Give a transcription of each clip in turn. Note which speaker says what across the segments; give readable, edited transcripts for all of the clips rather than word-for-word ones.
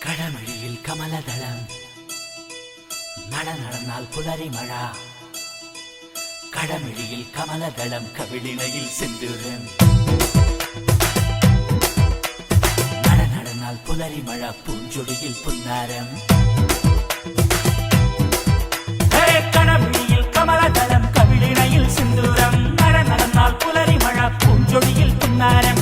Speaker 1: കടമഴിയിൽ കമലദളം നടന്നാൽ പുലരി മഴ. കടമിഴിയിൽ കമലദളം കവിളിണയിൽ സിന്ദൂരം നടന്നാൽ പുലരി മഴ പൂഞ്ചൊടിയിൽ പുന്നാരം. കടമിഴിയിൽ കമലദളം കവിളിണയിൽ സിന്ദൂരം നടന്നാൽ പുലരി മഴ പൂഞ്ചൊടിയിൽ പുന്നാരം.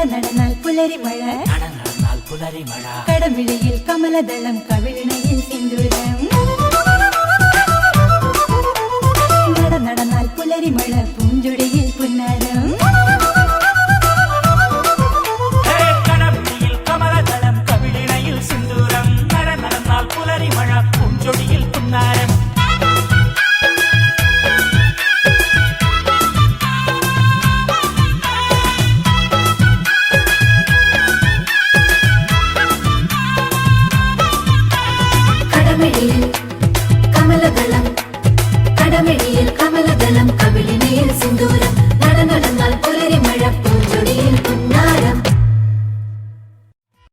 Speaker 2: നടന്നാൽ പുലരി മഴ കടമിഴിയിൽ കമലദളം കവിളിണയിൽ സിന്ദൂരം നടന്നാൽ പുലരി മഴ പൂഞ്ചൊടിയിൽ പുന്നാരം.
Speaker 1: കടമിഴിയിൽ കമലദളം കവിളിണയിൽ സിന്ദൂരം നടന്നാൽ പുലരി മഴ പൂഞ്ചൊടിയിൽ പുന്നാരം.
Speaker 2: കമലദളം കടമിഴിയിൽ കമലദളം കവിളിണയിൽ സിന്ദൂരം